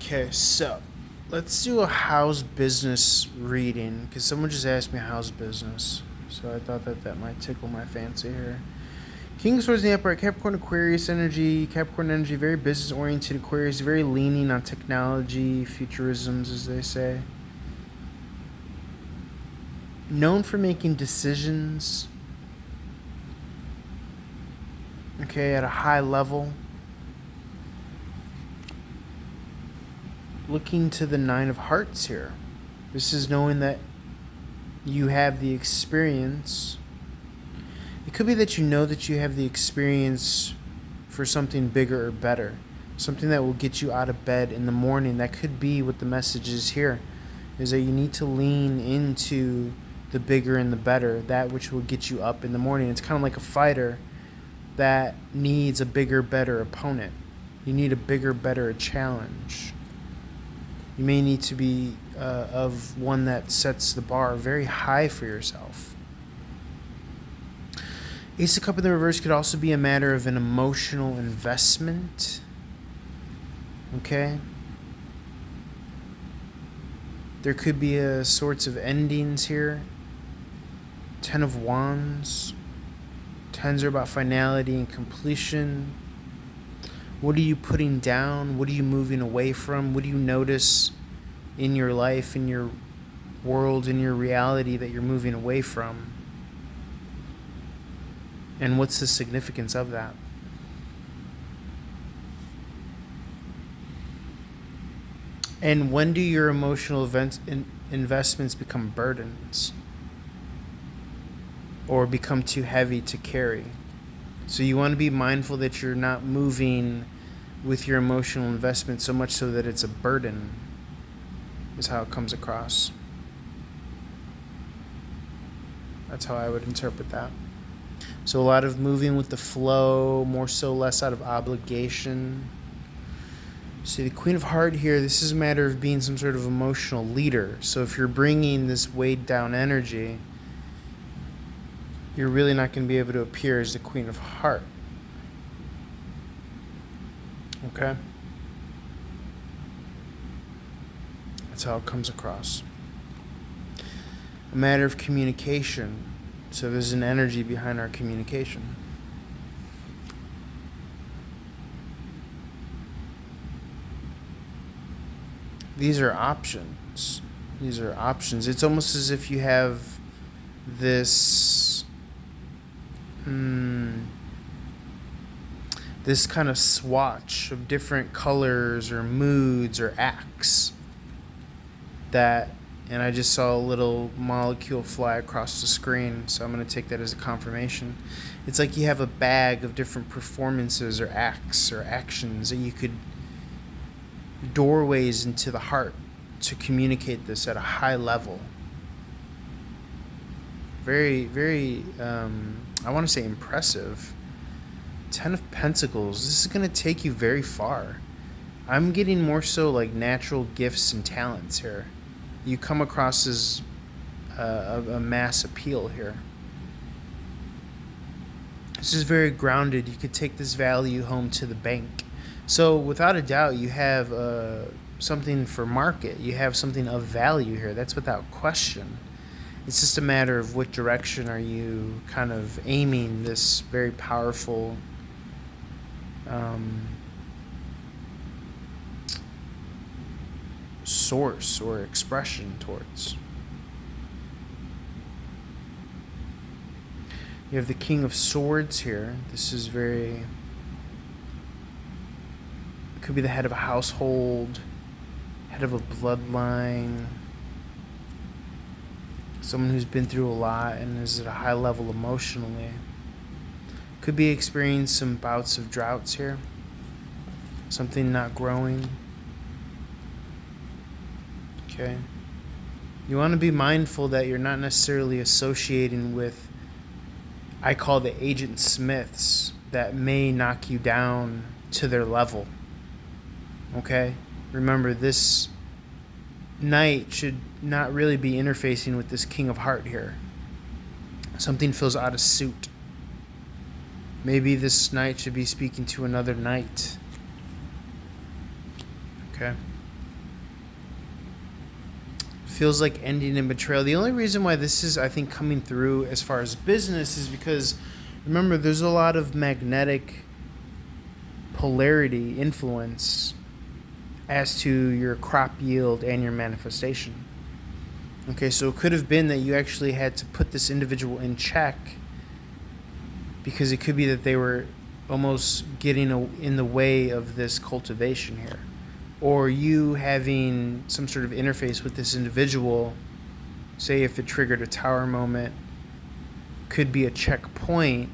Okay, so let's do a how's business reading because someone just asked me how's business. So I thought that might tickle my fancy here. King of Swords in the upright, Capricorn Aquarius energy. Capricorn energy, very business oriented. Aquarius, very leaning on technology, futurisms, as they say. Known for making decisions, okay, at a high level. Looking to the Nine of Hearts here. This is knowing that you have the experience. It could be that you know that you have the experience for something bigger or better. Something that will get you out of bed in the morning. That could be what the message is here. Is that you need to lean into the bigger and the better. That which will get you up in the morning. It's kind of like a fighter that needs a bigger, better opponent. You need a bigger, better challenge. You may need to be of one that sets the bar very high for yourself. Ace of Cups in the reverse could also be a matter of an emotional investment. Okay? There could be a sorts of endings here. Ten of Wands. Tens are about finality and completion. What are you putting down? What are you moving away from? What do you notice in your life, in your world, in your reality that you're moving away from? And what's the significance of that? And when do your emotional investments become burdens? Or become too heavy to carry? So you want to be mindful that you're not moving with your emotional investment so much so that it's a burden, is how it comes across. That's how I would interpret that. So a lot of moving with the flow, more so less out of obligation. See, the Queen of Hearts here, this is a matter of being some sort of emotional leader. So if you're bringing this weighed down energy, you're really not going to be able to appear as the Queen of Hearts. Okay? That's how it comes across. A matter of communication. So there's an energy behind our communication. These are options. These are options. It's almost as if you have this this kind of swatch of different colors or moods or acts that, and I just saw a little molecule fly across the screen, so I'm going to take that as a confirmation. It's like you have a bag of different performances or acts or actions that you could, doorways into the heart to communicate this at a high level. Very, very, I want to say impressive. Ten of Pentacles. This is going to take you very far. I'm getting more so like natural gifts and talents here. You come across as a mass appeal here. This is very grounded. You could take this value home to the bank. So without a doubt, you have something for market. You have something of value here. That's without question. It's just a matter of what direction are you kind of aiming this very powerful source or expression towards. You have the King of Swords here. This is very, it could be the head of a household, head of a bloodline, someone who's been through a lot and is at a high level emotionally. Could be experiencing some bouts of droughts here, something not growing. Okay. You want to be mindful that you're not necessarily associating with, I call the agent Smiths, that may knock you down to their level. Okay? Remember, this knight should not really be interfacing with this King of Hearts here. Something feels out of suit. Maybe this knight should be speaking to another knight. Okay? feels like ending in betrayal. The only reason why this is, I think, coming through as far as business is because, remember, there's a lot of magnetic polarity influence as to your crop yield and your manifestation. Okay, so it could have been that you actually had to put this individual in check because it could be that they were almost getting in the way of this cultivation here. Or you having some sort of interface with this individual, say if it triggered a tower moment, could be a checkpoint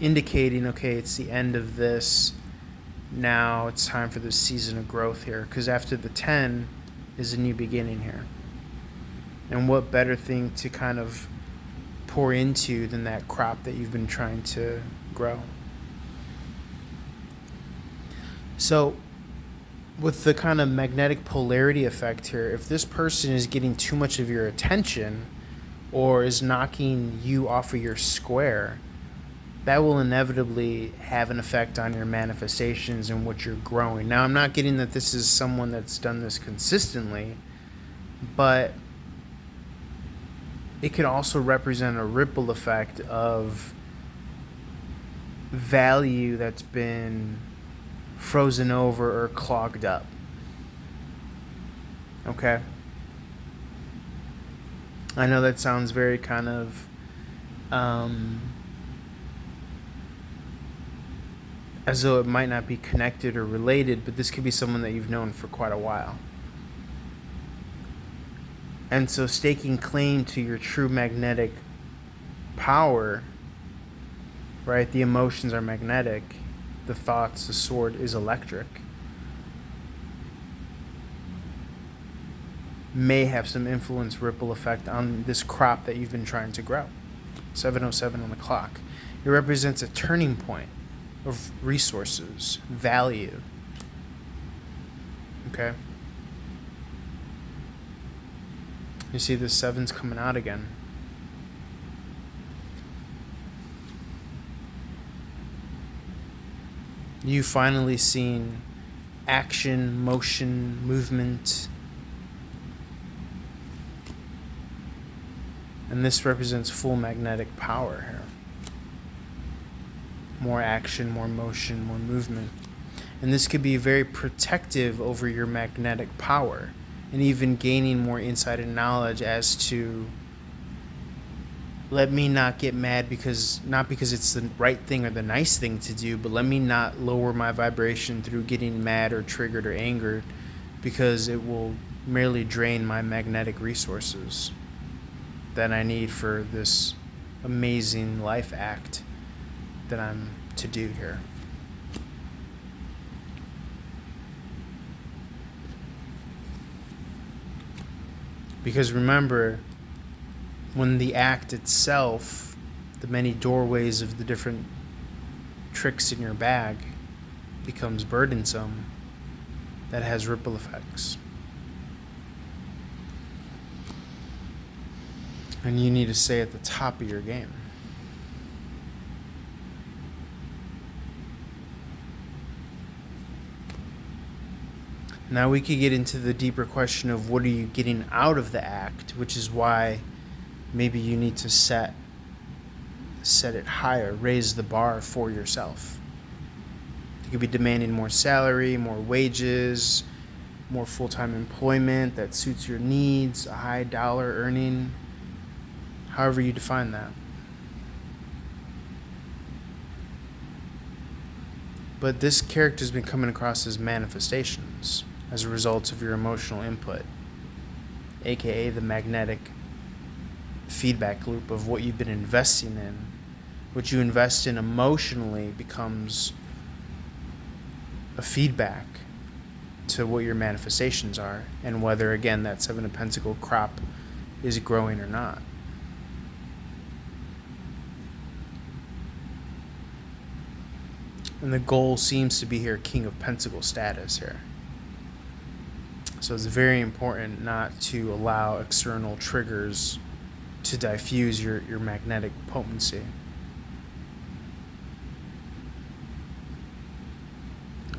indicating, okay, it's the end of this. Now it's time for this season of growth here. Because after the 10 is a new beginning here. And what better thing to kind of pour into than that crop that you've been trying to grow. So with the kind of magnetic polarity effect here, if this person is getting too much of your attention or is knocking you off of your square, that will inevitably have an effect on your manifestations and what you're growing. Now, I'm not getting that this is someone that's done this consistently, but it could also represent a ripple effect of value that's been frozen over or clogged up. Okay? I know that sounds very kind of as though it might not be connected or related, but this could be someone that you've known for quite a while. And so staking claim to your true magnetic power, right? The emotions are magnetic. The thoughts, the sword is electric. May have some influence ripple effect on this crop that you've been trying to grow. 7:07 on the clock. It represents a turning point of resources, value. Okay? You see the 7's coming out again. You finally seen action, motion, movement. And this represents full magnetic power here. More action, more motion, more movement. And this could be very protective over your magnetic power and even gaining more insight and knowledge as to, let me not get mad not because it's the right thing or the nice thing to do, but let me not lower my vibration through getting mad or triggered or angered, because it will merely drain my magnetic resources that I need for this amazing life act that I'm to do here. Because remember, when the act itself, the many doorways of the different tricks in your bag becomes burdensome, that has ripple effects. And you need to stay at the top of your game. Now we could get into the deeper question of what are you getting out of the act, which is why maybe you need to set it higher, raise the bar for yourself. You could be demanding more salary, more wages, more full-time employment that suits your needs, a high dollar earning, however you define that. But this character's been coming across as manifestations as a result of your emotional input, aka the magnetic feedback loop of what you've been investing in. What you invest in emotionally becomes a feedback to what your manifestations are, and whether, again, that 7 of Pentacles crop is growing or not. And the goal seems to be here, King of Pentacles status here. So it's very important not to allow external triggers to diffuse your magnetic potency.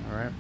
All right.